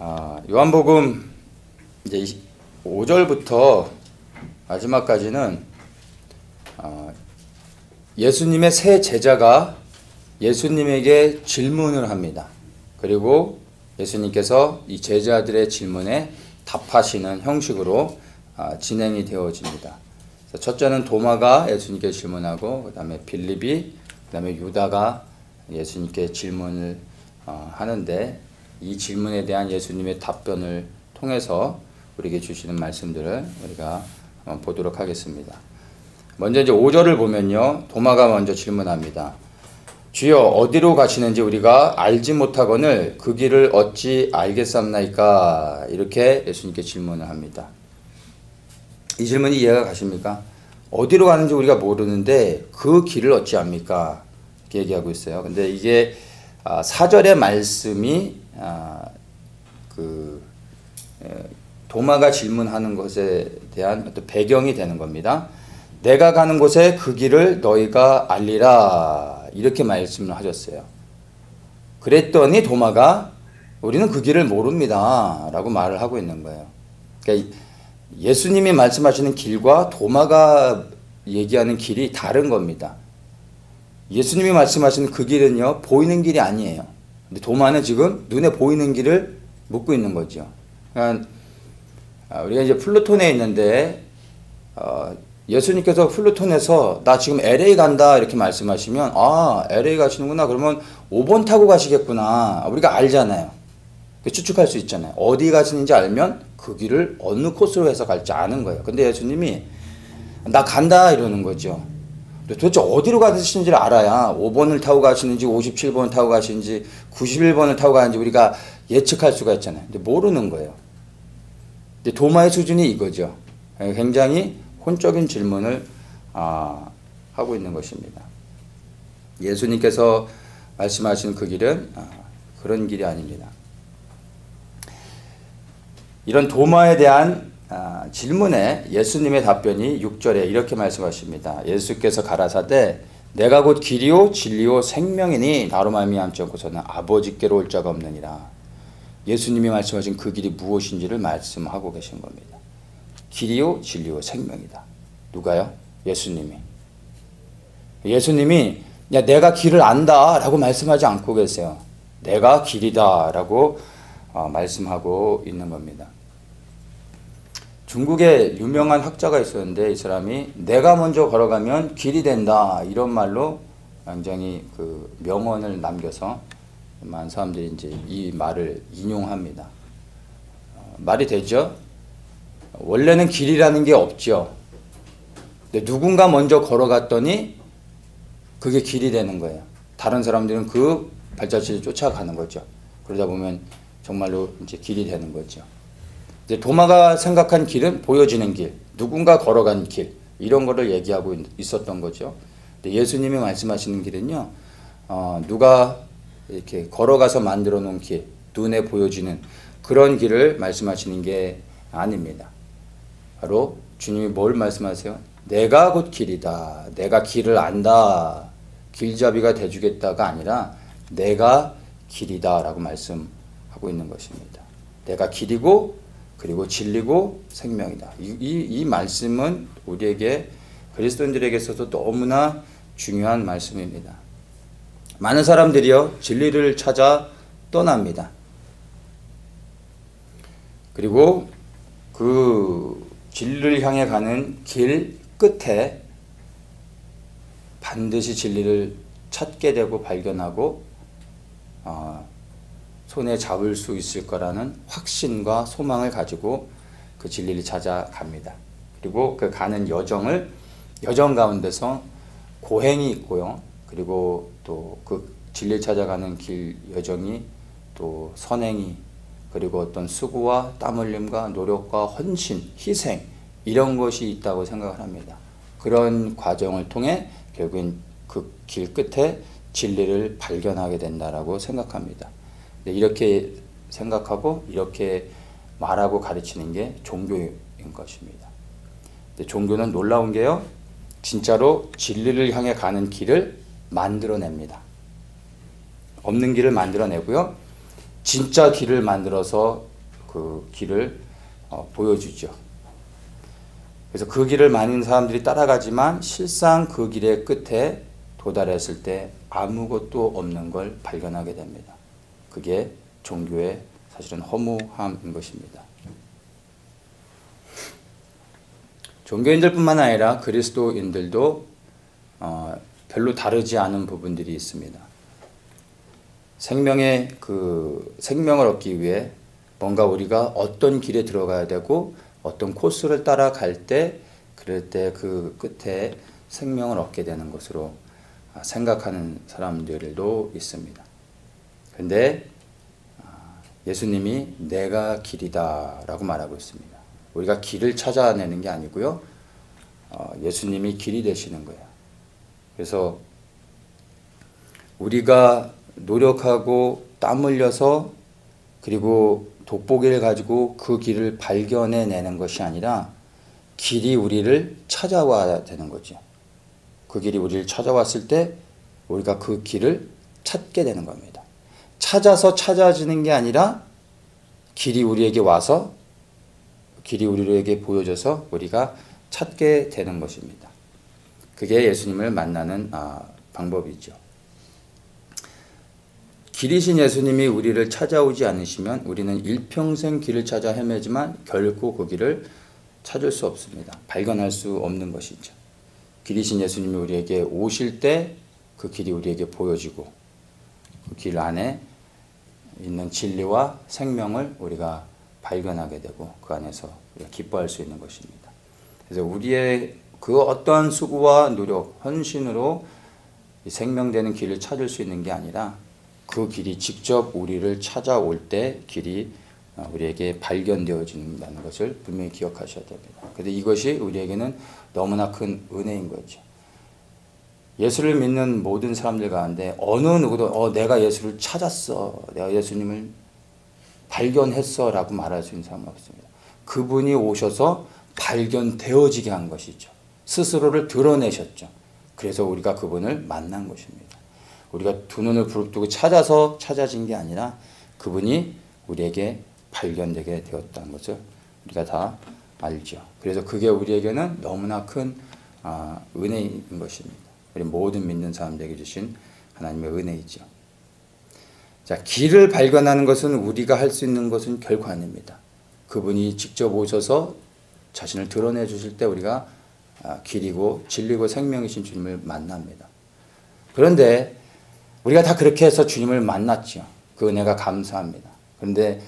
요한복음 이제 5절부터 마지막까지는 예수님의 세 제자가 예수님에게 질문을 합니다. 그리고 예수님께서 이 제자들의 질문에 답하시는 형식으로 진행이 되어집니다. 첫째는 도마가 예수님께 질문하고, 그 다음에 빌립이, 그 다음에 유다가 예수님께 질문을 하는데, 이 질문에 대한 예수님의 답변을 통해서 우리에게 주시는 말씀들을 우리가 보도록 하겠습니다. 먼저 이제 5절을 보면요, 도마가 먼저 질문합니다. 주여, 어디로 가시는지 우리가 알지 못하거늘 그 길을 어찌 알겠사옵나이까? 이렇게 예수님께 질문을 합니다. 이 질문이 이해가 가십니까? 어디로 가는지 우리가 모르는데 그 길을 어찌 압니까? 이렇게 얘기하고 있어요. 근데 이게 4절의 말씀이 도마가 질문하는 것에 대한 어떤 배경이 되는 겁니다. 내가 가는 곳에 그 길을 너희가 알리라, 이렇게 말씀을 하셨어요. 그랬더니 도마가 우리는 그 길을 모릅니다 라고 말을 하고 있는 거예요. 그러니까 예수님이 말씀하시는 길과 도마가 얘기하는 길이 다른 겁니다. 예수님이 말씀하시는 그 길은요, 보이는 길이 아니에요. 근데 도마는 지금 눈에 보이는 길을 묻고 있는 거죠. 그러니까 우리가 이제 플루톤에 있는데 예수님께서 플루톤에서 나 지금 LA 간다 이렇게 말씀하시면 LA 가시는구나, 그러면 5번 타고 가시겠구나, 우리가 알잖아요. 추측할 수 있잖아요. 어디 가시는지 알면 그 길을 어느 코스로 해서 갈지 아는 거예요. 근데 예수님이 나 간다 이러는 거죠. 도대체 어디로 가시는지를 알아야 5번을 타고 가시는지 57번을 타고 가시는지 91번을 타고 가는지 우리가 예측할 수가 있잖아요. 근데 모르는 거예요. 근데 도마의 수준이 이거죠. 굉장히 혼적인 질문을 하고 있는 것입니다. 예수님께서 말씀하신 그 길은 그런 길이 아닙니다. 이런 도마에 대한 질문에 예수님의 답변이 6절에 이렇게 말씀하십니다. 예수께서 가라사대 내가 곧 길이요 진리요 생명이니 나로 말미암지 않고서는 아버지께로 올 자가 없느니라. 예수님이 말씀하신 그 길이 무엇인지를 말씀하고 계신 겁니다. 길이요 진리요 생명이다. 누가요? 예수님이. 예수님이 야 내가 길을 안다 라고 말씀하지 않고 계세요. 내가 길이다 라고 말씀하고 있는 겁니다. 중국에 유명한 학자가 있었는데 이 사람이 내가 먼저 걸어가면 길이 된다, 이런 말로 굉장히 그 명언을 남겨서 많은 사람들이 이제 이 말을 인용합니다. 말이 되죠? 원래는 길이라는 게 없죠. 근데 누군가 먼저 걸어갔더니 그게 길이 되는 거예요. 다른 사람들은 그 발자취를 쫓아가는 거죠. 그러다 보면 정말로 이제 길이 되는 거죠. 이제 도마가 생각한 길은 보여지는 길, 누군가 걸어간 길, 이런 거를 얘기하고 있었던 거죠. 근데 예수님이 말씀하시는 길은요, 누가 이렇게 걸어가서 만들어 놓은 길, 눈에 보여지는 그런 길을 말씀하시는 게 아닙니다. 바로 주님이 뭘 말씀하세요? 내가 곧 길이다. 내가 길을 안다. 길잡이가 돼주겠다가 아니라 내가 길이다 라고 말씀하고 있는 것입니다. 내가 길이고 그리고 진리고 생명이다. 이 말씀은 우리에게 그리스도인들에게서도 너무나 중요한 말씀입니다. 많은 사람들이요 진리를 찾아 떠납니다. 그리고 그 진리를 향해 가는 길 끝에 반드시 진리를 찾게 되고 발견하고 손에 잡을 수 있을 거라는 확신과 소망을 가지고 그 진리를 찾아갑니다. 그리고 그 가는 여정 가운데서 고행이 있고요. 그리고 또 그 진리를 찾아가는 길 여정이 또 선행이, 그리고 어떤 수고와 땀 흘림과 노력과 헌신, 희생, 이런 것이 있다고 생각을 합니다. 그런 과정을 통해 결국엔 그 길 끝에 진리를 발견하게 된다라고 생각합니다. 이렇게 생각하고 이렇게 말하고 가르치는 게 종교인 것입니다. 종교는 놀라운 게요, 진짜로 진리를 향해 가는 길을 만들어냅니다. 없는 길을 만들어내고요, 진짜 길을 만들어서 그 길을 보여주죠. 그래서 그 길을 많은 사람들이 따라가지만 실상 그 길의 끝에 도달했을 때 아무것도 없는 걸 발견하게 됩니다. 그게 종교의 사실은 허무함인 것입니다. 종교인들뿐만 아니라 그리스도인들도 별로 다르지 않은 부분들이 있습니다. 생명을 얻기 위해 뭔가 우리가 어떤 길에 들어가야 되고 어떤 코스를 따라갈 때 그럴 때 그 끝에 생명을 얻게 되는 것으로 생각하는 사람들도 있습니다. 그런데 예수님이 내가 길이다 라고 말하고 있습니다. 우리가 길을 찾아내는 게 아니고요. 예수님이 길이 되시는 거예요. 그래서 우리가 노력하고 땀 흘려서 그리고 돋보기를 가지고 그 길을 발견해내는 것이 아니라 길이 우리를 찾아와야 되는 거죠. 그 길이 우리를 찾아왔을 때 우리가 그 길을 찾게 되는 겁니다. 찾아서 찾아지는 게 아니라 길이 우리에게 와서 길이 우리에게 보여져서 우리가 찾게 되는 것입니다. 그게 예수님을 만나는 방법이죠. 길이신 예수님이 우리를 찾아오지 않으시면 우리는 일평생 길을 찾아 헤매지만 결코 그 길을 찾을 수 없습니다. 발견할 수 없는 것이죠. 길이신 예수님이 우리에게 오실 때 그 길이 우리에게 보여지고 그 길 안에 있는 진리와 생명을 우리가 발견하게 되고 그 안에서 우리가 기뻐할 수 있는 것입니다. 그래서 우리의 그 어떠한 수고와 노력, 헌신으로 이 생명되는 길을 찾을 수 있는 게 아니라 그 길이 직접 우리를 찾아올 때 길이 우리에게 발견되어진다는 것을 분명히 기억하셔야 됩니다. 그런데 이것이 우리에게는 너무나 큰 은혜인 거죠. 예수를 믿는 모든 사람들 가운데 어느 누구도 내가 예수를 찾았어, 내가 예수님을 발견했어 라고 말할 수 있는 사람은 없습니다. 그분이 오셔서 발견되어지게 한 것이죠. 스스로를 드러내셨죠. 그래서 우리가 그분을 만난 것입니다. 우리가 두 눈을 부릅뜨고 찾아서 찾아진 게 아니라 그분이 우리에게 발견되게 되었다는 것을 우리가 다 알죠. 그래서 그게 우리에게는 너무나 큰 은혜인 것입니다. 우리 모든 믿는 사람들에게 주신 하나님의 은혜이죠. 자, 길을 발견하는 것은 우리가 할 수 있는 것은 결코 아닙니다. 그분이 직접 오셔서 자신을 드러내 주실 때 우리가 길이고 진리고 생명이신 주님을 만납니다. 그런데 우리가 다 그렇게 해서 주님을 만났죠. 그 은혜가 감사합니다. 그런데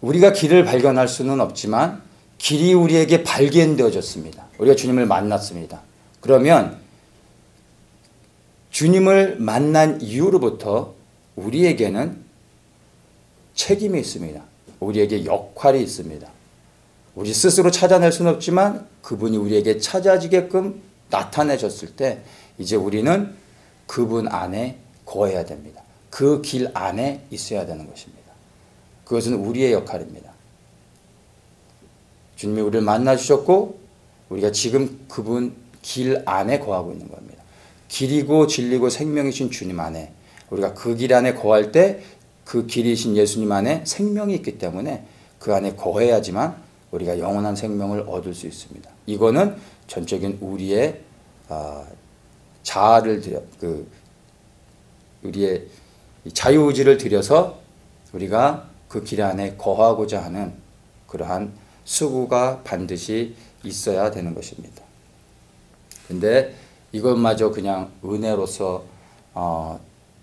우리가 길을 발견할 수는 없지만 길이 우리에게 발견되어졌습니다. 우리가 주님을 만났습니다. 그러면 주님을 만난 이후로부터 우리에게는 책임이 있습니다. 우리에게 역할이 있습니다. 우리 스스로 찾아낼 수는 없지만 그분이 우리에게 찾아지게끔 나타내셨을 때 이제 우리는 그분 안에 거해야 됩니다. 그 길 안에 있어야 되는 것입니다. 그것은 우리의 역할입니다. 주님이 우리를 만나주셨고 우리가 지금 그분 길 안에 거하고 있는 겁니다. 길이고 진리고 생명이신 주님 안에 우리가 그 길 안에 거할 때 그 길이신 예수님 안에 생명이 있기 때문에 그 안에 거해야지만 우리가 영원한 생명을 얻을 수 있습니다. 이거는 전적인 우리의 자아를 우리의 자유의지를 들여서 우리가 그 길 안에 거하고자 하는 그러한 수고가 반드시 있어야 되는 것입니다. 근데 이것마저 그냥 은혜로서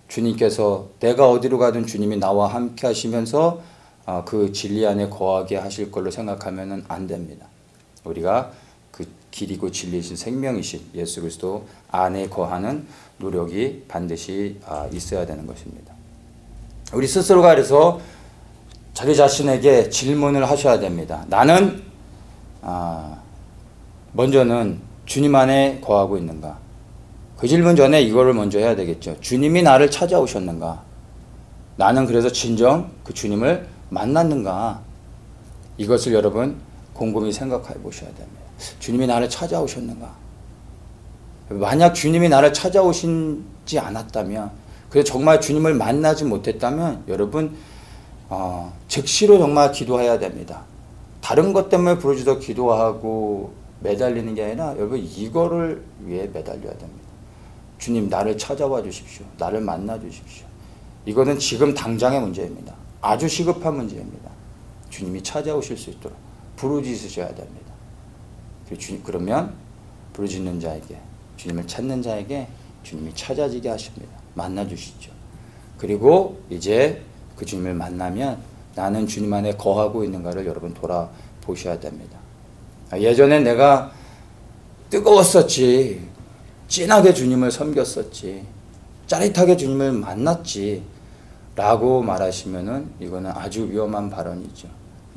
주님께서 내가 어디로 가든 주님이 나와 함께 하시면서 그 진리 안에 거하게 하실 걸로 생각하면 안 됩니다. 우리가 그 길이고 진리이신 생명이신 예수 그리스도 안에 거하는 노력이 반드시 있어야 되는 것입니다. 우리 스스로가 그래서 자기 자신에게 질문을 하셔야 됩니다. 나는 먼저는 주님 안에 거하고 있는가? 그 질문 전에 이거를 먼저 해야 되겠죠. 주님이 나를 찾아오셨는가? 나는 그래서 진정 그 주님을 만났는가? 이것을 여러분 곰곰이 생각해 보셔야 됩니다. 주님이 나를 찾아오셨는가? 만약 주님이 나를 찾아오시지 않았다면 그래서 정말 주님을 만나지 못했다면 여러분 즉시로 정말 기도해야 됩니다. 다른 것 때문에 부르짖어 기도하고 매달리는 게 아니라 여러분 이거를 위해 매달려야 됩니다. 주님 나를 찾아와 주십시오. 나를 만나 주십시오. 이거는 지금 당장의 문제입니다. 아주 시급한 문제입니다. 주님이 찾아오실 수 있도록 부르짖으셔야 됩니다. 그러면 부르짖는 자에게, 주님을 찾는 자에게 주님이 찾아지게 하십니다. 만나 주시죠. 그리고 이제 그 주님을 만나면 나는 주님 안에 거하고 있는가를 여러분 돌아보셔야 됩니다. 예전엔 내가 뜨거웠었지, 진하게 주님을 섬겼었지, 짜릿하게 주님을 만났지 라고 말하시면은 이거는 아주 위험한 발언이죠.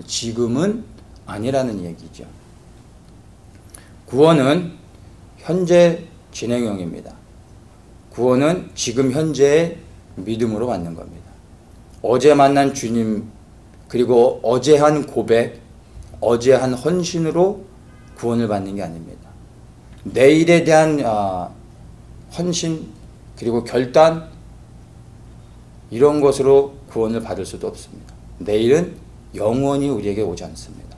지금은 아니라는 얘기죠. 구원은 현재 진행형입니다. 구원은 지금 현재의 믿음으로 받는 겁니다. 어제 만난 주님, 그리고 어제 한 고백, 어제 한 헌신으로 구원을 받는 게 아닙니다. 내일에 대한 헌신, 그리고 결단, 이런 것으로 구원을 받을 수도 없습니다. 내일은 영원히 우리에게 오지 않습니다.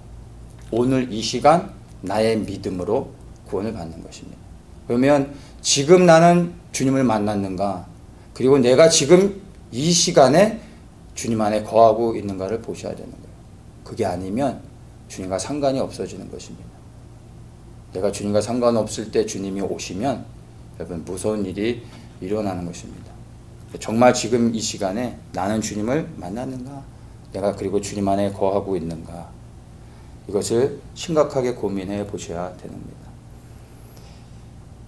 오늘 이 시간 나의 믿음으로 구원을 받는 것입니다. 그러면 지금 나는 주님을 만났는가, 그리고 내가 지금 이 시간에 주님 안에 거하고 있는가를 보셔야 되는 거예요. 그게 아니면 주님과 상관이 없어지는 것입니다. 내가 주님과 상관없을 때 주님이 오시면 여러분 무서운 일이 일어나는 것입니다. 정말 지금 이 시간에 나는 주님을 만났는가, 내가 그리고 주님 안에 거하고 있는가, 이것을 심각하게 고민해 보셔야 됩니다.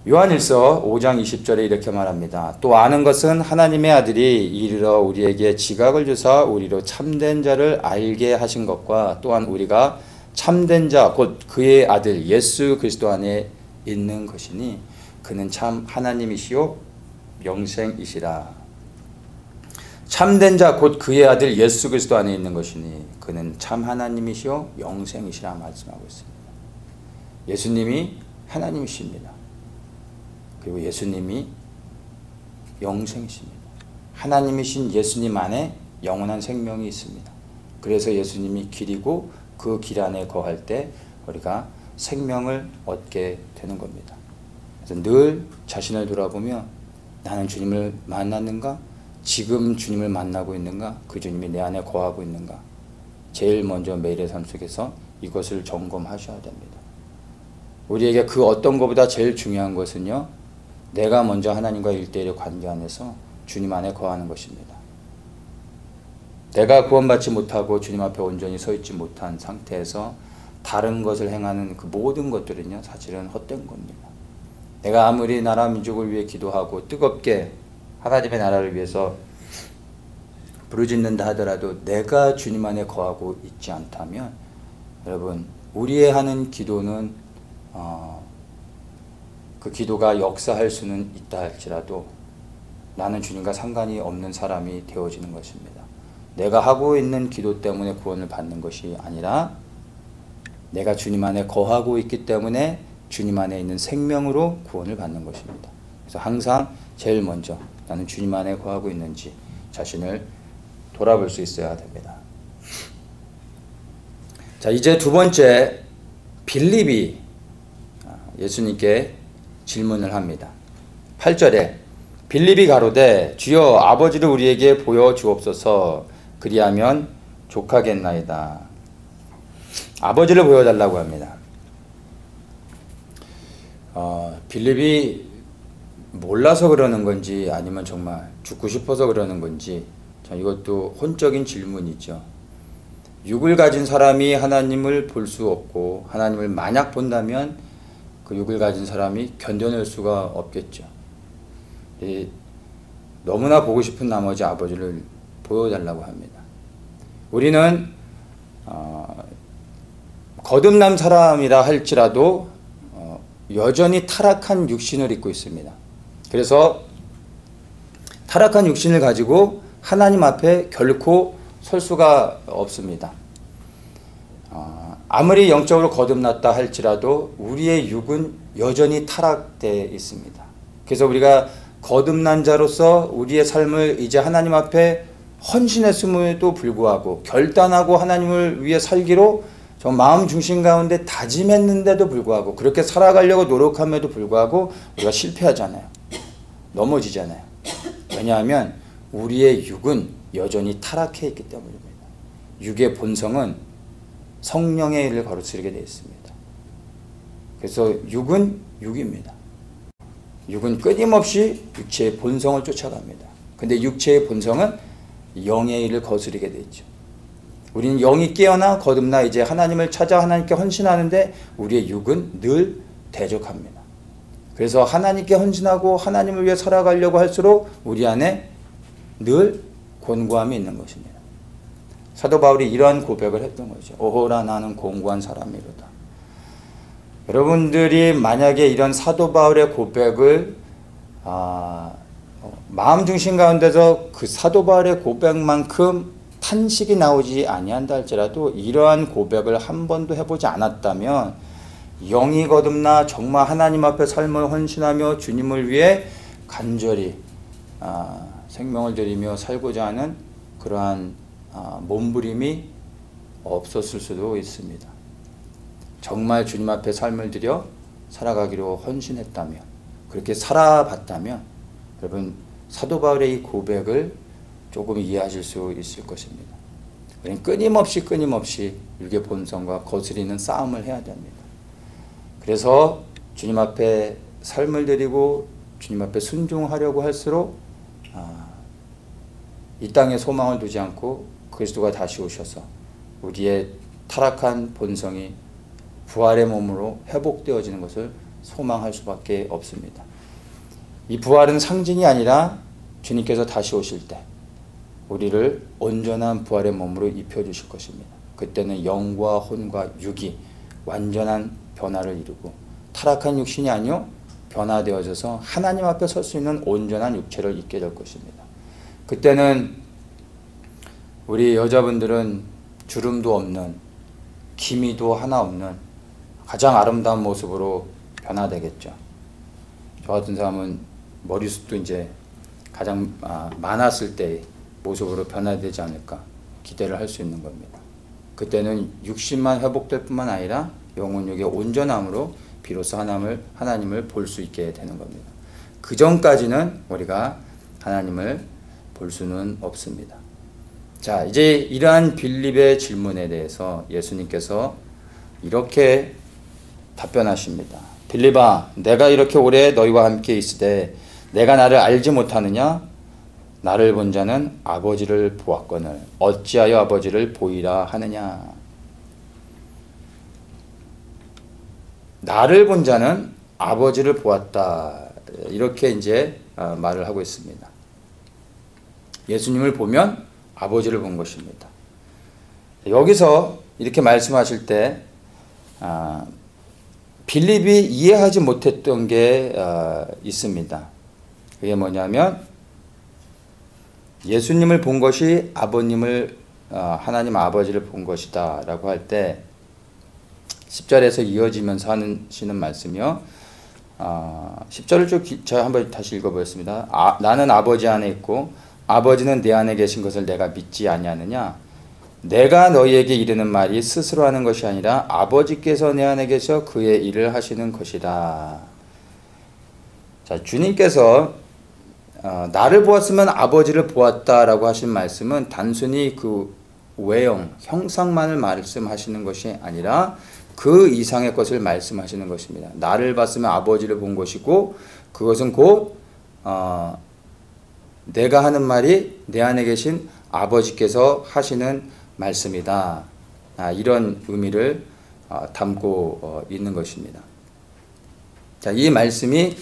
요한일서 5장 20절에 이렇게 말합니다. 또 아는 것은 하나님의 아들이 이르러 우리에게 지각을 주사 우리로 참된 자를 알게 하신 것과 또한 우리가 참된 자 곧 그의 아들 예수 그리스도 안에 있는 것이니 그는 참 하나님이시요 영생이시라. 참된 자 곧 그의 아들 예수 그리스도 안에 있는 것이니 그는 참 하나님이시요 영생이시라 말씀하고 있습니다. 예수님이 하나님이십니다. 그리고 예수님이 영생이십니다. 하나님이신 예수님 안에 영원한 생명이 있습니다. 그래서 예수님이 길이고 그 길 안에 거할 때 우리가 생명을 얻게 되는 겁니다. 그래서 늘 자신을 돌아보며 나는 주님을 만났는가? 지금 주님을 만나고 있는가? 그 주님이 내 안에 거하고 있는가? 제일 먼저 매일의 삶 속에서 이것을 점검하셔야 됩니다. 우리에게 그 어떤 것보다 제일 중요한 것은요, 내가 먼저 하나님과 1대1의 관계 안에서 주님 안에 거하는 것입니다. 내가 구원받지 못하고 주님 앞에 온전히 서 있지 못한 상태에서 다른 것을 행하는 그 모든 것들은요, 사실은 헛된 겁니다. 내가 아무리 나라 민족을 위해 기도하고 뜨겁게 하나님의 나라를 위해서 부르짖는다 하더라도 내가 주님 안에 거하고 있지 않다면 여러분 우리의 하는 기도는 그 기도가 역사할 수는 있다 할지라도 나는 주님과 상관이 없는 사람이 되어지는 것입니다. 내가 하고 있는 기도 때문에 구원을 받는 것이 아니라 내가 주님 안에 거하고 있기 때문에 주님 안에 있는 생명으로 구원을 받는 것입니다. 그래서 항상 제일 먼저 나는 주님 안에 거하고 있는지 자신을 돌아볼 수 있어야 됩니다. 자, 이제 두 번째, 빌립이 예수님께 질문을 합니다. 8절에 빌립이 가로되 주여 아버지를 우리에게 보여주옵소서 그리하면 족하겠나이다. 아버지를 보여달라고 합니다. 빌립이 몰라서 그러는 건지 아니면 정말 죽고 싶어서 그러는 건지 이것도 혼적인 질문이죠. 육을 가진 사람이 하나님을 볼 수 없고 하나님을 만약 본다면 그 육을 가진 사람이 견뎌낼 수가 없겠죠. 너무나 보고 싶은 나머지 아버지를 보여달라고 합니다. 우리는 거듭난 사람이라 할지라도 여전히 타락한 육신을 입고 있습니다. 그래서 타락한 육신을 가지고 하나님 앞에 결코 설 수가 없습니다. 아무리 영적으로 거듭났다 할지라도 우리의 육은 여전히 타락되어 있습니다. 그래서 우리가 거듭난 자로서 우리의 삶을 이제 하나님 앞에 헌신했음에도 불구하고 결단하고 하나님을 위해 살기로 저 마음 중심 가운데 다짐했는데도 불구하고 그렇게 살아가려고 노력함에도 불구하고 우리가 실패하잖아요. 넘어지잖아요. 왜냐하면 우리의 육은 여전히 타락해 있기 때문입니다. 육의 본성은 성령의 일을 거스르게 되어 있습니다. 그래서 육은 육입니다. 육은 끊임없이 육체의 본성을 쫓아갑니다. 근데 육체의 본성은 영의 일을 거스르게 되어 있죠. 우리는 영이 깨어나 거듭나 이제 하나님을 찾아 하나님께 헌신하는데 우리의 육은 늘 대적합니다. 그래서 하나님께 헌신하고 하나님을 위해 살아가려고 할수록 우리 안에 늘 곤고함이 있는 것입니다. 사도 바울이 이러한 고백을 했던 거죠. 오호라 나는 공고한 사람이로다. 여러분들이 만약에 이런 사도 바울의 고백을 마음 중심 가운데서 그 사도 바울의 고백만큼 탄식이 나오지 아니한다 할지라도 이러한 고백을 한 번도 해보지 않았다면 영이 거듭나 정말 하나님 앞에 삶을 헌신하며 주님을 위해 간절히 생명을 드리며 살고자 하는 그러한 몸부림이 없었을 수도 있습니다. 정말 주님 앞에 삶을 들여 살아가기로 헌신했다면, 그렇게 살아봤다면 여러분 사도 바울의 이 고백을 조금 이해하실 수 있을 것입니다. 우리는 끊임없이 육의 본성과 거스리는 싸움을 해야 됩니다. 그래서 주님 앞에 삶을 드리고 주님 앞에 순종하려고 할수록 이 땅에 소망을 두지 않고 그리스도가 다시 오셔서 우리의 타락한 본성이 부활의 몸으로 회복되어지는 것을 소망할 수밖에 없습니다. 이 부활은 상징이 아니라 주님께서 다시 오실 때 우리를 온전한 부활의 몸으로 입혀주실 것입니다. 그때는 영과 혼과 육이 완전한 변화를 이루고 타락한 육신이 아니요 변화되어져서 하나님 앞에 설 수 있는 온전한 육체를 입게 될 것입니다. 그때는 우리 여자분들은 주름도 없는 기미도 하나 없는 가장 아름다운 모습으로 변화되겠죠. 저 같은 사람은 머리숱도 이제 가장 많았을 때의 모습으로 변화되지 않을까 기대를 할 수 있는 겁니다. 그때는 육신만 회복될 뿐만 아니라 영혼육의 온전함으로 비로소 하나님을 볼 수 있게 되는 겁니다. 그 전까지는 우리가 하나님을 볼 수는 없습니다. 자, 이제 이러한 빌립의 질문에 대해서 예수님께서 이렇게 답변하십니다. 빌립아, 내가 이렇게 오래 너희와 함께 있으되 내가 나를 알지 못하느냐? 나를 본 자는 아버지를 보았거늘 어찌하여 아버지를 보이라 하느냐? 나를 본 자는 아버지를 보았다. 이렇게 이제 말을 하고 있습니다. 예수님을 보면 아버지를 본 것입니다. 여기서 이렇게 말씀하실 때 빌립이 이해하지 못했던 게 있습니다. 그게 뭐냐면 예수님을 본 것이 하나님 아버지를 본 것이다 라고 할 때 10절에서 이어지면서 하시는 말씀이요. 10절을 제가 한번 다시 읽어보겠습니다. 나는 아버지 안에 있고 아버지는 내 안에 계신 것을 내가 믿지 아니하느냐? 내가 너희에게 이르는 말이 스스로 하는 것이 아니라 아버지께서 내 안에 계셔 그의 일을 하시는 것이다. 자, 주님께서 나를 보았으면 아버지를 보았다라고 하신 말씀은 단순히 그 외형, 형상만을 말씀하시는 것이 아니라 그 이상의 것을 말씀하시는 것입니다. 나를 봤으면 아버지를 본 것이고 그것은 곧 내가 하는 말이 내 안에 계신 아버지께서 하시는 말씀이다. 이런 의미를 담고 있는 것입니다. 자, 이 말씀이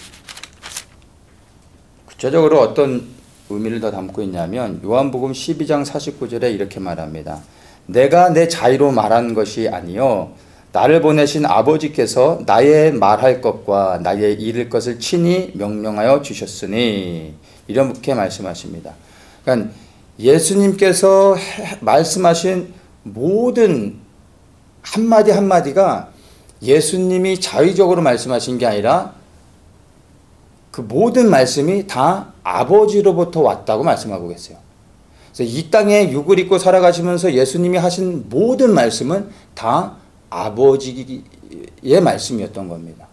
구체적으로 어떤 의미를 더 담고 있냐면 요한복음 12장 49절에 이렇게 말합니다. 내가 내 자의로 말한 것이 아니요 나를 보내신 아버지께서 나의 말할 것과 나의 이를 것을 친히 명령하여 주셨으니 이렇게 말씀하십니다. 그러니까 예수님께서 말씀하신 모든 한마디 한마디가 예수님이 자의적으로 말씀하신 게 아니라 그 모든 말씀이 다 아버지로부터 왔다고 말씀하고 계세요. 그래서 이 땅에 육을 입고 살아가시면서 예수님이 하신 모든 말씀은 다 아버지의 말씀이었던 겁니다.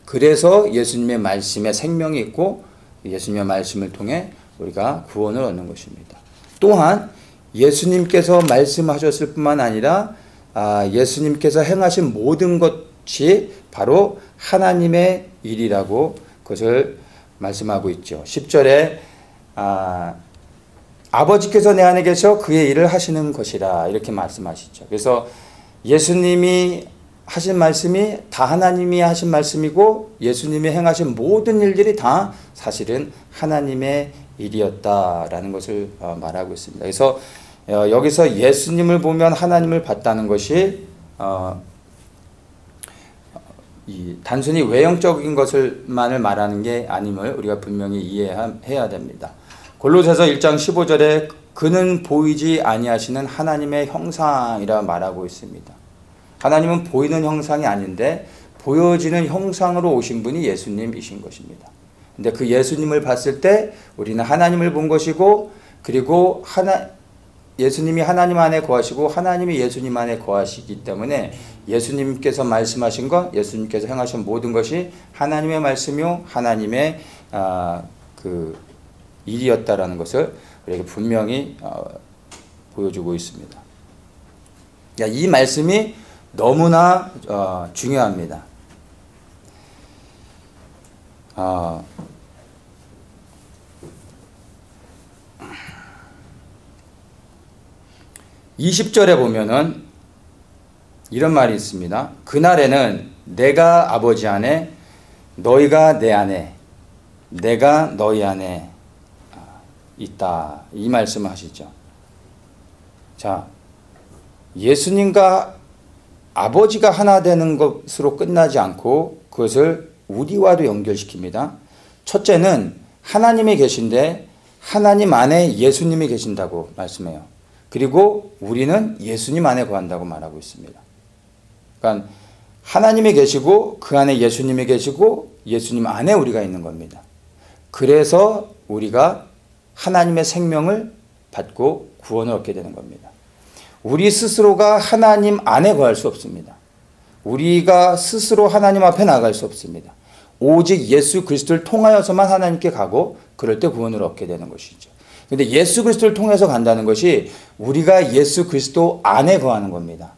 그래서 예수님의 말씀에 생명이 있고 예수님의 말씀을 통해 우리가 구원을 얻는 것입니다. 또한 예수님께서 말씀하셨을 뿐만 아니라 예수님께서 행하신 모든 것이 바로 하나님의 일이라고 그것을 말씀하고 있죠. 10절에 아버지께서 내 안에 계셔 그의 일을 하시는 것이라 이렇게 말씀하시죠. 그래서 예수님이 하신 말씀이 다 하나님이 하신 말씀이고 예수님이 행하신 모든 일들이 다 사실은 하나님의 일이었다라는 것을 말하고 있습니다. 그래서 여기서 예수님을 보면 하나님을 봤다는 것이 단순히 외형적인 것을만을 말하는 게 아님을 우리가 분명히 이해해야 됩니다. 골로새서 1장 15절에 그는 보이지 아니하시는 하나님의 형상이라 말하고 있습니다. 하나님은 보이는 형상이 아닌데 보여지는 형상으로 오신 분이 예수님이신 것입니다. 근데 그 예수님을 봤을 때 우리는 하나님을 본 것이고 그리고 예수님이 하나님 안에 거하시고 하나님이 예수님 안에 거하시기 때문에 예수님께서 말씀하신 것, 예수님께서 행하신 모든 것이 하나님의 말씀이요 하나님의 그 일이었다라는 것을 우리에게 분명히 보여주고 있습니다. 이 말씀이 너무나 중요합니다. 20절에 보면은 이런 말이 있습니다. 그날에는 내가 아버지 안에 너희가 내 안에 내가 너희 안에 있다. 이 말씀을 하시죠. 자, 예수님과 아버지가 하나 되는 것으로 끝나지 않고 그것을 우리와도 연결시킵니다. 첫째는 하나님이 계신데 하나님 안에 예수님이 계신다고 말씀해요. 그리고 우리는 예수님 안에 거한다고 말하고 있습니다. 그러니까 하나님이 계시고 그 안에 예수님이 계시고 예수님 안에 우리가 있는 겁니다. 그래서 우리가 하나님의 생명을 받고 구원을 얻게 되는 겁니다. 우리 스스로가 하나님 안에 거할 수 없습니다. 우리가 스스로 하나님 앞에 나갈 수 없습니다. 오직 예수 그리스도를 통하여서만 하나님께 가고 그럴 때 구원을 얻게 되는 것이죠. 그런데 예수 그리스도를 통해서 간다는 것이 우리가 예수 그리스도 안에 거하는 겁니다.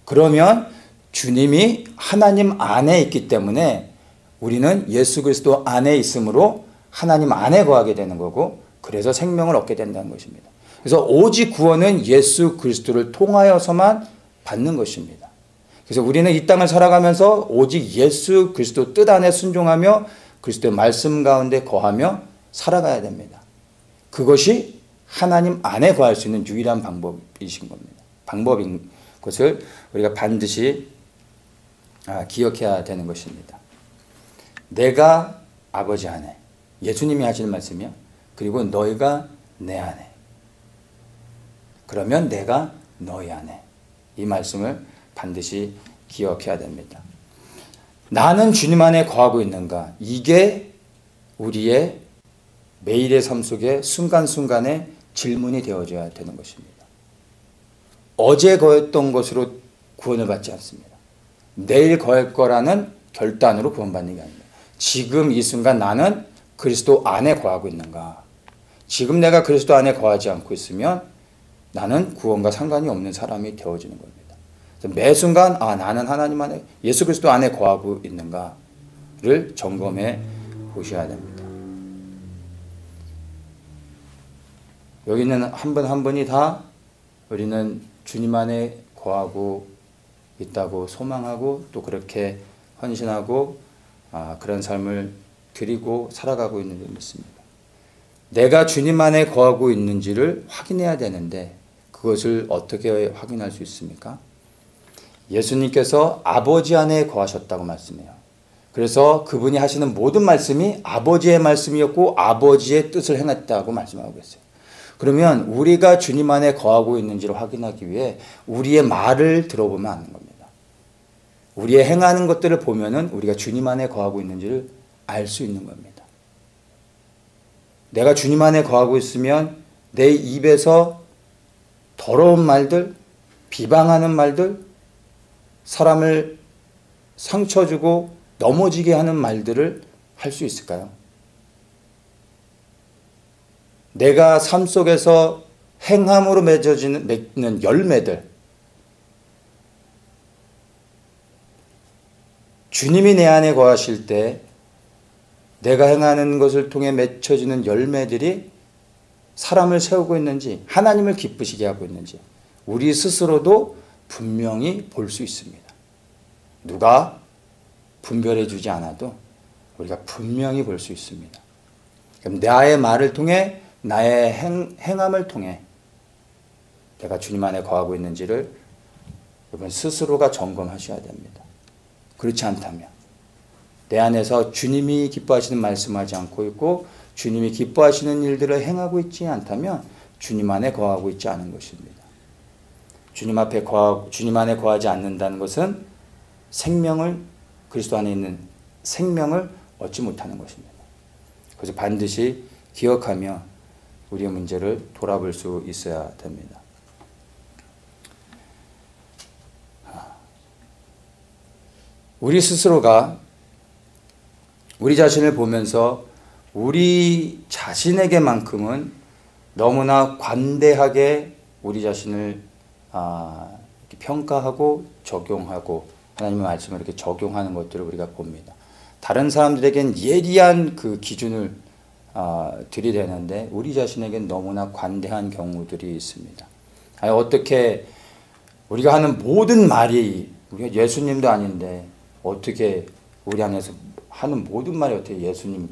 그러면 주님이 하나님 안에 있기 때문에 우리는 예수 그리스도 안에 있으므로 하나님 안에 거하게 되는 거고 그래서 생명을 얻게 된다는 것입니다. 그래서 오직 구원은 예수 그리스도를 통하여서만 받는 것입니다. 그래서 우리는 이 땅을 살아가면서 오직 예수 그리스도 뜻 안에 순종하며 그리스도의 말씀 가운데 거하며 살아가야 됩니다. 그것이 하나님 안에 거할 수 있는 유일한 방법이신 겁니다. 방법인 것을 우리가 반드시 기억해야 되는 것입니다. 내가 아버지 안에 예수님이 하시는 말씀이요. 그리고 너희가 내 안에 그러면 내가 너희 안에 이 말씀을 반드시 기억해야 됩니다. 나는 주님 안에 거하고 있는가? 이게 우리의 매일의 삶 속에 순간순간의 질문이 되어져야 되는 것입니다. 어제 거했던 것으로 구원을 받지 않습니다. 내일 거할 거라는 결단으로 구원받는 게 아닙니다. 지금 이 순간 나는 그리스도 안에 거하고 있는가? 지금 내가 그리스도 안에 거하지 않고 있으면 나는 구원과 상관이 없는 사람이 되어지는 겁니다. 매 순간 나는 하나님 안에 예수 그리스도 안에 거하고 있는가를 점검해 보셔야 됩니다. 여기 있는 한 분 한 분이 다 우리는 주님 안에 거하고 있다고 소망하고 또 그렇게 헌신하고 그런 삶을 드리고 살아가고 있는 줄 믿습니다. 내가 주님 안에 거하고 있는지를 확인해야 되는데 그것을 어떻게 확인할 수 있습니까? 예수님께서 아버지 안에 거하셨다고 말씀해요. 그래서 그분이 하시는 모든 말씀이 아버지의 말씀이었고 아버지의 뜻을 행했다고 말씀하고 있어요. 그러면 우리가 주님 안에 거하고 있는지를 확인하기 위해 우리의 말을 들어보면 아는 겁니다. 우리의 행하는 것들을 보면은 우리가 주님 안에 거하고 있는지를 알 수 있는 겁니다. 내가 주님 안에 거하고 있으면 내 입에서 더러운 말들, 비방하는 말들, 사람을 상처 주고 넘어지게 하는 말들을 할 수 있을까요? 내가 삶 속에서 행함으로 맺는 열매들, 주님이 내 안에 거하실 때 내가 행하는 것을 통해 맺혀지는 열매들이 사람을 세우고 있는지, 하나님을 기쁘시게 하고 있는지 우리 스스로도 분명히 볼 수 있습니다. 누가 분별해 주지 않아도 우리가 분명히 볼 수 있습니다. 그럼 나의 말을 통해, 나의 행함을 통해 내가 주님 안에 거하고 있는지를 여러분 스스로가 점검하셔야 됩니다. 그렇지 않다면 내 안에서 주님이 기뻐하시는 말씀하지 않고 있고 주님이 기뻐하시는 일들을 행하고 있지 않다면 주님 안에 거하고 있지 않은 것입니다. 주님 안에 거하지 않는다는 것은 생명을, 그리스도 안에 있는 생명을 얻지 못하는 것입니다. 그래서 반드시 기억하며 우리의 문제를 돌아볼 수 있어야 됩니다. 우리 스스로가 우리 자신을 보면서 우리 자신에게만큼은 너무나 관대하게 우리 자신을 이렇게 평가하고 적용하고 하나님의 말씀을 이렇게 적용하는 것들을 우리가 봅니다. 다른 사람들에겐 예리한 그 기준을 들이대는데 우리 자신에겐 너무나 관대한 경우들이 있습니다. 어떻게 우리가 하는 모든 말이, 우리가 예수님도 아닌데 어떻게 우리 안에서 하는 모든 말이 어떻게 예수님의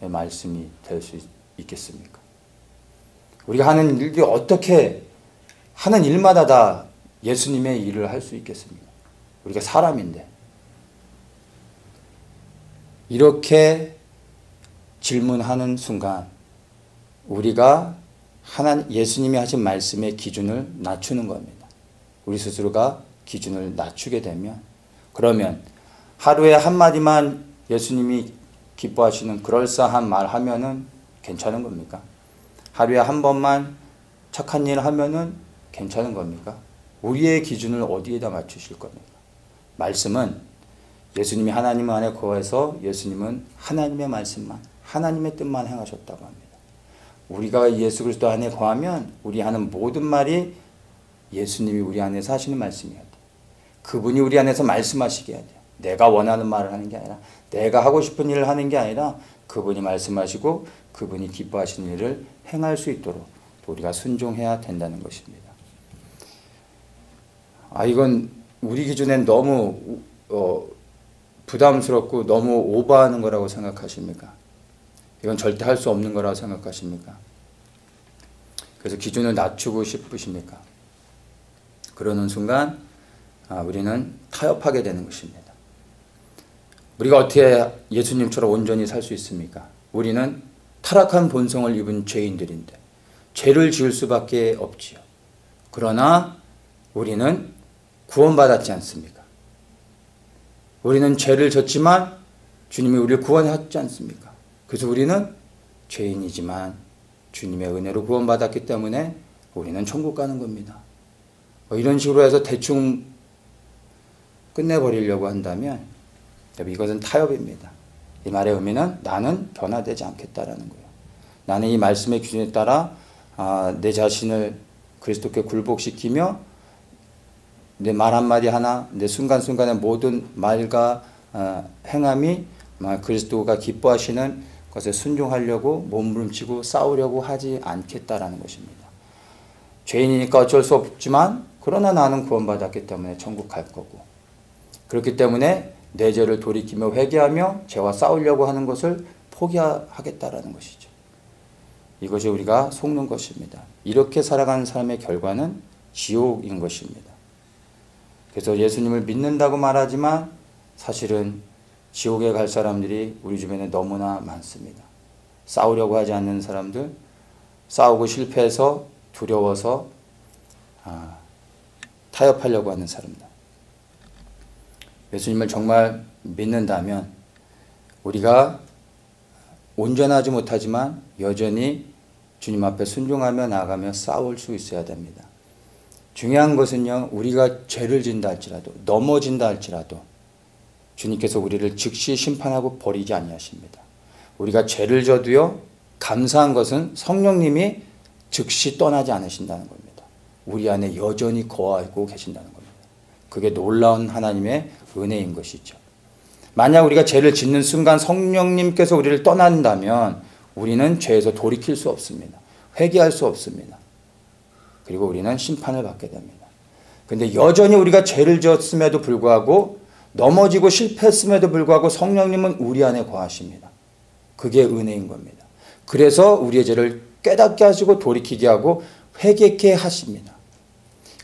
말씀이 될 수 있겠습니까? 우리가 하는 일이 어떻게 하는 일마다 다 예수님의 일을 할 수 있겠습니까? 우리가 사람인데. 이렇게 질문하는 순간 우리가 예수님이 하신 말씀의 기준을 낮추는 겁니다. 우리 스스로가 기준을 낮추게 되면, 그러면 하루에 한마디만 예수님이 기뻐하시는 그럴싸한 말 하면은 괜찮은 겁니까? 하루에 한 번만 착한 일 하면은 괜찮은 겁니까? 우리의 기준을 어디에다 맞추실 겁니까? 말씀은 예수님이 하나님 안에 거해서 예수님은 하나님의 말씀만, 하나님의 뜻만 행하셨다고 합니다. 우리가 예수 그리스도 안에 거하면 우리 하는 모든 말이 예수님이 우리 안에서 하시는 말씀이어야 돼요. 그분이 우리 안에서 말씀하시게 해야 돼요. 내가 원하는 말을 하는 게 아니라, 내가 하고 싶은 일을 하는 게 아니라 그분이 말씀하시고 그분이 기뻐하시는 일을 행할 수 있도록 또 우리가 순종해야 된다는 것입니다. 이건 우리 기준엔 너무 부담스럽고 너무 오버하는 거라고 생각하십니까? 이건 절대 할 수 없는 거라고 생각하십니까? 그래서 기준을 낮추고 싶으십니까? 그러는 순간 우리는 타협하게 되는 것입니다. 우리가 어떻게 예수님처럼 온전히 살 수 있습니까? 우리는 타락한 본성을 입은 죄인들인데 죄를 지을 수밖에 없지요. 그러나 우리는 구원받았지 않습니까? 우리는 죄를 졌지만 주님이 우리를 구원하지 않습니까? 그래서 우리는 죄인이지만 주님의 은혜로 구원받았기 때문에 우리는 천국 가는 겁니다. 이런 식으로 해서 대충 끝내버리려고 한다면 이것은 타협입니다. 이 말의 의미는 나는 변화되지 않겠다라는 거예요. 나는 이 말씀의 기준에 따라 내 자신을 그리스도께 굴복시키며 내 말 한마디 하나, 내 순간순간의 모든 말과 행함이 그리스도가 기뻐하시는 것에 순종하려고 몸부림치고 싸우려고 하지 않겠다라는 것입니다. 죄인이니까 어쩔 수 없지만 그러나 나는 구원받았기 때문에 천국 갈 거고, 그렇기 때문에 내 죄를 돌이키며 회개하며 죄와 싸우려고 하는 것을 포기하겠다라는 것이죠. 이것이 우리가 속는 것입니다. 이렇게 살아가는 사람의 결과는 지옥인 것입니다. 그래서 예수님을 믿는다고 말하지만 사실은 지옥에 갈 사람들이 우리 주변에 너무나 많습니다. 싸우려고 하지 않는 사람들, 싸우고 실패해서 두려워서 타협하려고 하는 사람들. 예수님을 정말 믿는다면 우리가 온전하지 못하지만 여전히 주님 앞에 순종하며 나아가며 싸울 수 있어야 됩니다. 중요한 것은요, 우리가 죄를 진다 할지라도, 넘어진다 할지라도 주님께서 우리를 즉시 심판하고 버리지 아니하십니다. 우리가 죄를 져도요, 감사한 것은 성령님이 즉시 떠나지 않으신다는 겁니다. 우리 안에 여전히 거하고 계신다는 겁니다. 그게 놀라운 하나님의 은혜인 것이죠. 만약 우리가 죄를 짓는 순간 성령님께서 우리를 떠난다면 우리는 죄에서 돌이킬 수 없습니다. 회개할 수 없습니다. 그리고 우리는 심판을 받게 됩니다. 그런데 여전히 우리가 죄를 지었음에도 불구하고 넘어지고 실패했음에도 불구하고 성령님은 우리 안에 거하십니다. 그게 은혜인 겁니다. 그래서 우리의 죄를 깨닫게 하시고 돌이키게 하고 회개케 하십니다.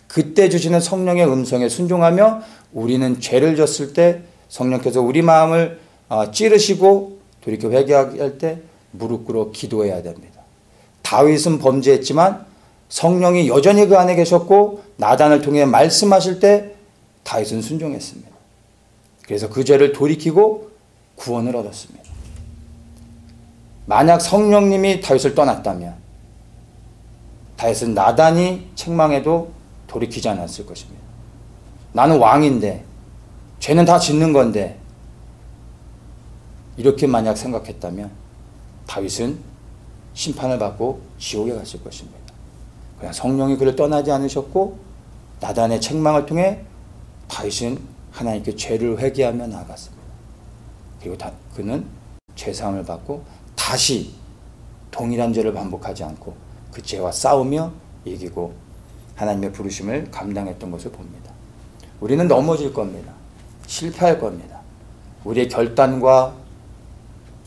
그때 주시는 성령의 음성에 순종하며 우리는 죄를 졌을 때 성령께서 우리 마음을 찌르시고 돌이켜 회개할 때 무릎 꿇어 기도해야 됩니다. 다윗은 범죄했지만 성령이 여전히 그 안에 계셨고 나단을 통해 말씀하실 때 다윗은 순종했습니다. 그래서 그 죄를 돌이키고 구원을 얻었습니다. 만약 성령님이 다윗을 떠났다면 다윗은 나단이 책망해도 돌이키지 않았을 것입니다. 나는 왕인데 죄는 다 짓는 건데 이렇게 만약 생각했다면 다윗은 심판을 받고 지옥에 갔을 것입니다. 그냥 성령이 그를 떠나지 않으셨고 나단의 책망을 통해 다윗은 하나님께 죄를 회개하며 나아갔습니다. 그리고 그는 죄사함을 받고 다시 동일한 죄를 반복하지 않고 그 죄와 싸우며 이기고 하나님의 부르심을 감당했던 것을 봅니다. 우리는 넘어질 겁니다. 실패할 겁니다. 우리의 결단과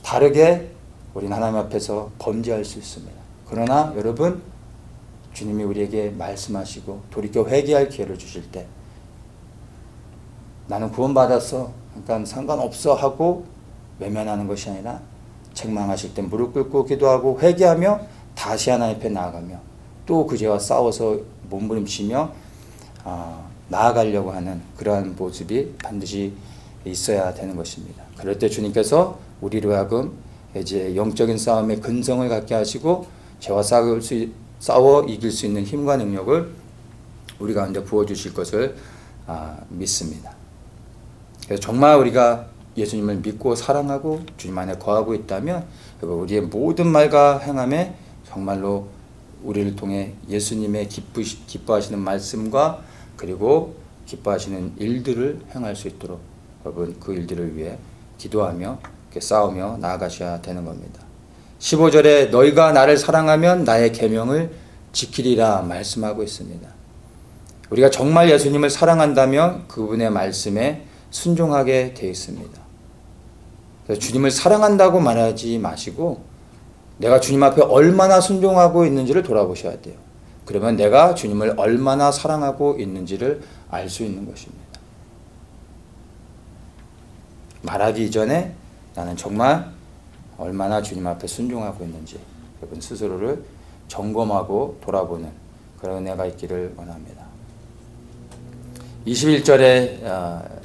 다르게 우리는 하나님 앞에서 범죄할 수 있습니다. 그러나 여러분, 주님이 우리에게 말씀하시고 돌이켜 회개할 기회를 주실 때 나는 구원받았어, 그러니까 상관없어 하고 외면하는 것이 아니라 책망하실 때 무릎 꿇고 기도하고 회개하며 다시 하나님 앞에 나아가며 또 그 죄와 싸워서 몸부림치며 나아가려고 하는 그러한 모습이 반드시 있어야 되는 것입니다. 그럴 때 주님께서 우리로 하여금 이제 영적인 싸움에 근성을 갖게 하시고 죄와 싸워 이길 수 있는 힘과 능력을 우리 가운데 부어주실 것을 믿습니다. 그래서 정말 우리가 예수님을 믿고 사랑하고 주님 안에 거하고 있다면 우리의 모든 말과 행함에 정말로 우리를 통해 예수님의 기뻐하시는 말씀과 그리고 기뻐하시는 일들을 행할 수 있도록 여러분 그 일들을 위해 기도하며 싸우며 나아가셔야 되는 겁니다. 15절에 너희가 나를 사랑하면 나의 계명을 지키리라 말씀하고 있습니다. 우리가 정말 예수님을 사랑한다면 그분의 말씀에 순종하게 되어 있습니다. 그래서 주님을 사랑한다고 말하지 마시고 내가 주님 앞에 얼마나 순종하고 있는지를 돌아보셔야 돼요. 그러면 내가 주님을 얼마나 사랑하고 있는지를 알 수 있는 것입니다. 말하기 이전에 나는 정말 얼마나 주님 앞에 순종하고 있는지 여러분 스스로를 점검하고 돌아보는 그런 은혜가 있기를 원합니다. 21절에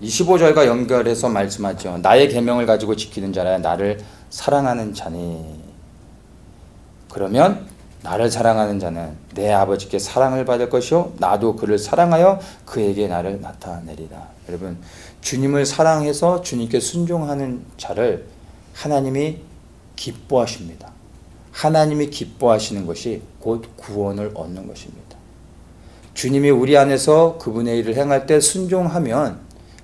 25절과 연결해서 말씀하죠. 나의 계명을 가지고 지키는 자라 나를 사랑하는 자니. 그러면 나를 사랑하는 자는 내 아버지께 사랑을 받을 것이요 나도 그를 사랑하여 그에게 나를 나타내리라. 여러분 주님을 사랑해서 주님께 순종하는 자를 하나님이 기뻐하십니다. 하나님이 기뻐하시는 것이 곧 구원을 얻는 것입니다. 주님이 우리 안에서 그분의 일을 행할 때 순종하면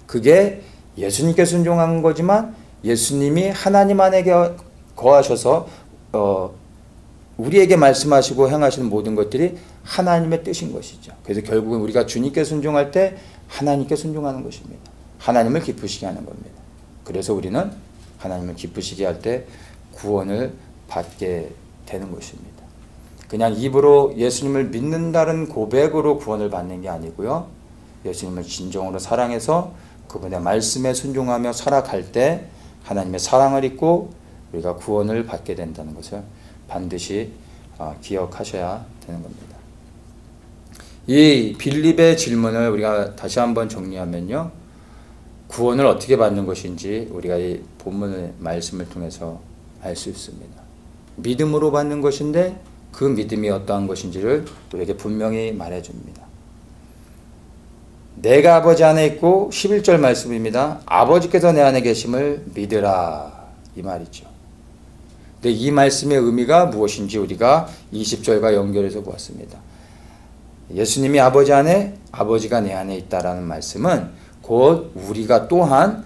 그게 예수님께 순종한 거지만 예수님이 하나님 안에 거하셔서 우리에게 말씀하시고 행하시는 모든 것들이 하나님의 뜻인 것이죠. 그래서 결국은 우리가 주님께 순종할 때 하나님께 순종하는 것입니다. 하나님을 기쁘시게 하는 겁니다. 그래서 우리는 하나님을 기쁘시게 할 때 구원을 받게 되는 것입니다. 그냥 입으로 예수님을 믿는다는 고백으로 구원을 받는 게 아니고요. 예수님을 진정으로 사랑해서 그분의 말씀에 순종하며 살아갈 때 하나님의 사랑을 잊고 우리가 구원을 받게 된다는 것을 반드시 기억하셔야 되는 겁니다. 이 빌립의 질문을 우리가 다시 한번 정리하면요. 구원을 어떻게 받는 것인지 우리가 이 본문의 말씀을 통해서 알 수 있습니다. 믿음으로 받는 것인데 그 믿음이 어떠한 것인지를 우리에게 분명히 말해줍니다. 내가 아버지 안에 있고 11절 말씀입니다. 아버지께서 내 안에 계심을 믿으라 이 말이죠. 근데 이 말씀의 의미가 무엇인지 우리가 20절과 연결해서 보았습니다. 예수님이 아버지 안에 아버지가 내 안에 있다라는 말씀은 곧 우리가 또한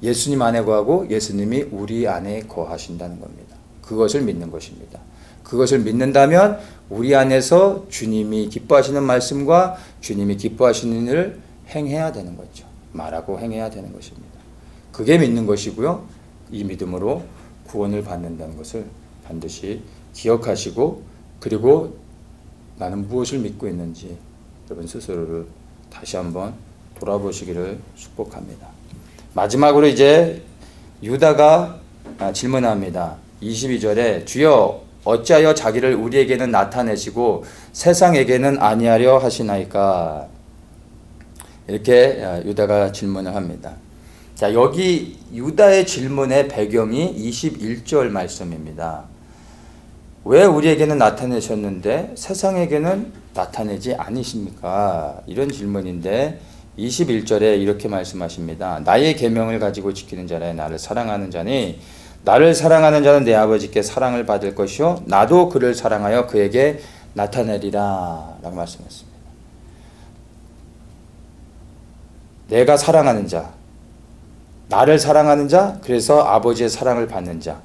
예수님 안에 거하고 예수님이 우리 안에 거하신다는 겁니다. 그것을 믿는 것입니다. 그것을 믿는다면 우리 안에서 주님이 기뻐하시는 말씀과 주님이 기뻐하시는 일을 행해야 되는 거죠. 말하고 행해야 되는 것입니다. 그게 믿는 것이고요. 이 믿음으로 구원을 받는다는 것을 반드시 기억하시고 그리고 나는 무엇을 믿고 있는지 여러분 스스로를 다시 한번 돌아보시기를 축복합니다. 마지막으로 이제 유다가 질문합니다. 22절에 주여 어찌하여 자기를 우리에게는 나타내시고 세상에게는 아니하려 하시나이까? 이렇게 유다가 질문을 합니다. 자, 여기 유다의 질문의 배경이 21절 말씀입니다. 왜 우리에게는 나타내셨는데 세상에게는 나타내지 않으십니까? 이런 질문인데 21절에 이렇게 말씀하십니다. 나의 계명을 가지고 지키는 자라 나를 사랑하는 자니 나를 사랑하는 자는 내 아버지께 사랑을 받을 것이요 나도 그를 사랑하여 그에게 나타내리라 라고 말씀했습니다. 내가 사랑하는 자, 나를 사랑하는 자, 그래서 아버지의 사랑을 받는 자,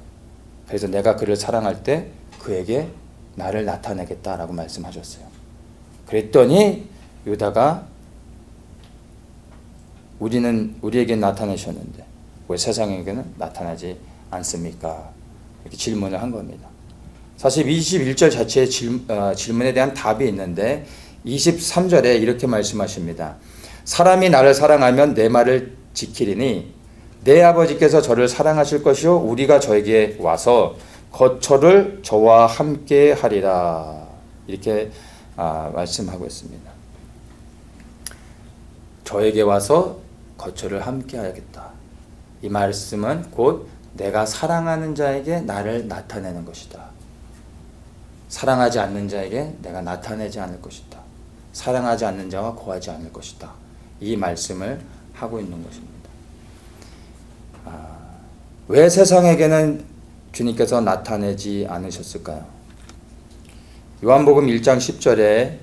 그래서 내가 그를 사랑할 때 그에게 나를 나타내겠다라고 말씀하셨어요. 그랬더니 유다가 우리에게 나타내셨는데 왜 세상에게는 나타나지 않습니까? 이렇게 질문을 한 겁니다. 사실 21절 자체의 질문에 대한 답이 있는데 23절에 이렇게 말씀하십니다. 사람이 나를 사랑하면 내 말을 지키리니 내 아버지께서 저를 사랑하실 것이요 우리가 저에게 와서 거처를 저와 함께 하리라 이렇게 말씀하고 있습니다. 저에게 와서 거처를 함께 하겠다. 이 말씀은 곧 내가 사랑하는 자에게 나를 나타내는 것이다. 사랑하지 않는 자에게 내가 나타내지 않을 것이다. 사랑하지 않는 자와 거하지 않을 것이다. 이 말씀을 하고 있는 것입니다. 왜 세상에게는 주님께서 나타내지 않으셨을까요? 요한복음 1장 10절에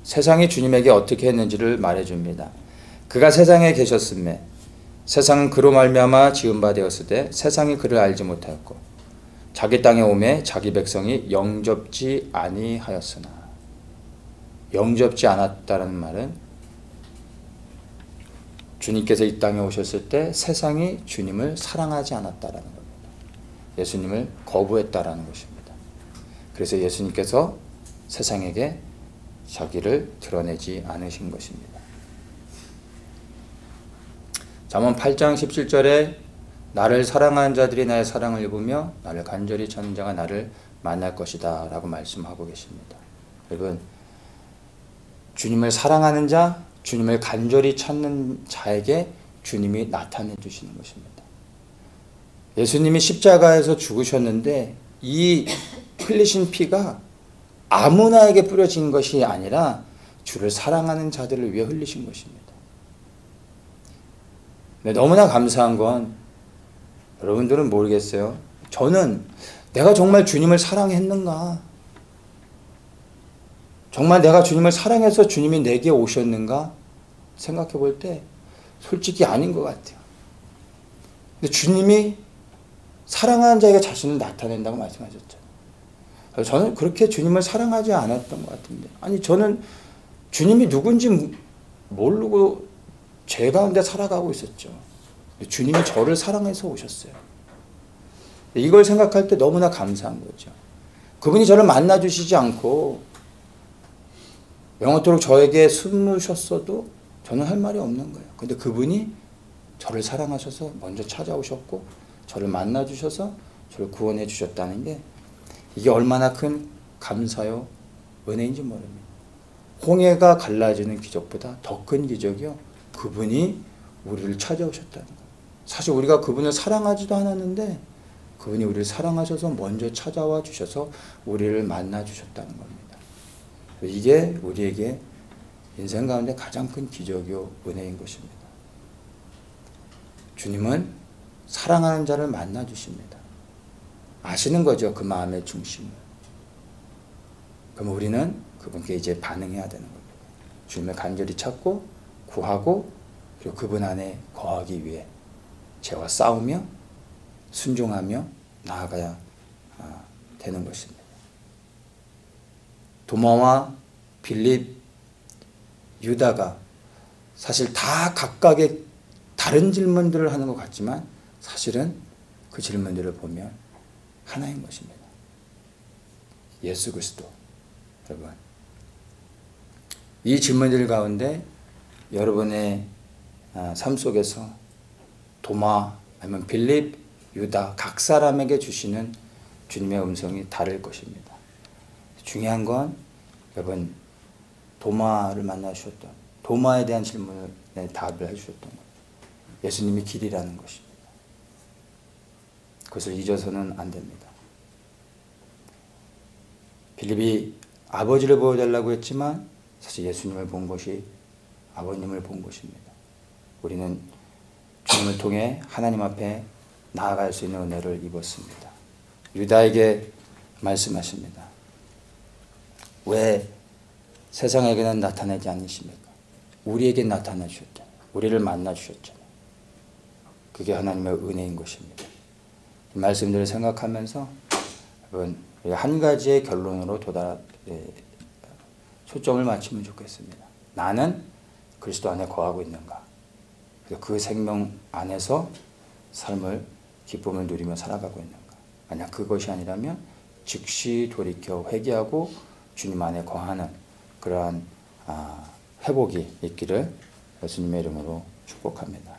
세상이 주님에게 어떻게 했는지를 말해줍니다. 그가 세상에 계셨음에 세상은 그로 말미암아 지은 바 되었으되 세상이 그를 알지 못하였고 자기 땅에 오매 자기 백성이 영접지 아니하였으나 영접지 않았다는 말은 주님께서 이 땅에 오셨을 때 세상이 주님을 사랑하지 않았다라는 겁니다. 예수님을 거부했다라는 것입니다. 그래서 예수님께서 세상에게 자기를 드러내지 않으신 것입니다. 잠언 8장 17절에 나를 사랑하는 자들이 나의 사랑을 입으며 나를 간절히 찾는 자가 나를 만날 것이다 라고 말씀하고 계십니다. 여러분 주님을 사랑하는 자, 주님을 간절히 찾는 자에게 주님이 나타내 주시는 것입니다. 예수님이 십자가에서 죽으셨는데 이 흘리신 피가 아무나에게 뿌려진 것이 아니라 주를 사랑하는 자들을 위해 흘리신 것입니다. 너무나 감사한 건 여러분들은 모르겠어요. 저는 내가 정말 주님을 사랑했는가? 정말 내가 주님을 사랑해서 주님이 내게 오셨는가? 생각해 볼 때 솔직히 아닌 것 같아요. 근데 주님이 사랑하는 자에게 자신을 나타낸다고 말씀하셨죠. 저는 그렇게 주님을 사랑하지 않았던 것 같은데 아니 저는 주님이 누군지 모르고 죄 가운데 살아가고 있었죠. 주님이 저를 사랑해서 오셨어요. 이걸 생각할 때 너무나 감사한 거죠. 그분이 저를 만나주시지 않고 영원토록 저에게 숨으셨어도 저는 할 말이 없는 거예요. 근데 그분이 저를 사랑하셔서 먼저 찾아오셨고 저를 만나주셔서 저를 구원해 주셨다는 게 이게 얼마나 큰 감사요 은혜인지 모릅니다. 홍해가 갈라지는 기적보다 더 큰 기적이요 그분이 우리를 찾아오셨다는 거예요. 사실 우리가 그분을 사랑하지도 않았는데 그분이 우리를 사랑하셔서 먼저 찾아와 주셔서 우리를 만나 주셨다는 겁니다. 이게 우리에게 인생 가운데 가장 큰 기적이요 은혜인 것입니다. 주님은 사랑하는 자를 만나 주십니다. 아시는 거죠, 그 마음의 중심을. 그럼 우리는 그분께 이제 반응해야 되는 겁니다. 주님을 간절히 찾고 구하고 그리고 그분 안에 거하기 위해 죄와 싸우며 순종하며 나아가야 되는 것입니다. 도마와 빌립, 유다가 사실 다 각각의 다른 질문들을 하는 것 같지만 사실은 그 질문들을 보면 하나인 것입니다. 예수 그리스도. 여러분, 이 질문들 가운데 여러분의 삶 속에서 도마 아니면 빌립, 유다 각 사람에게 주시는 주님의 음성이 다를 것입니다. 중요한 건 여러분 도마를 만나 주셨던 도마에 대한 질문에 답을 해주셨던 거예요. 예수님이 길이라는 것입니다. 그것을 잊어서는 안 됩니다. 빌립이 아버지를 보여달라고 했지만 사실 예수님을 본 것이 아버님을 본 것입니다. 우리는 주님을 통해 하나님 앞에 나아갈 수 있는 은혜를 입었습니다. 유다에게 말씀하십니다. 왜 세상에게는 나타나지 않으십니까? 우리에게 나타나 주셨잖아요. 우리를 만나 주셨잖아요. 그게 하나님의 은혜인 것입니다. 이 말씀들을 생각하면서 여러분 한 가지의 결론으로 초점을 맞추면 좋겠습니다. 나는 그리스도 안에 거하고 있는가? 그 생명 안에서 삶을 기쁨을 누리며 살아가고 있는가? 만약 그것이 아니라면 즉시 돌이켜 회개하고 주님 안에 거하는 그러한 회복이 있기를 예수님의 이름으로 축복합니다.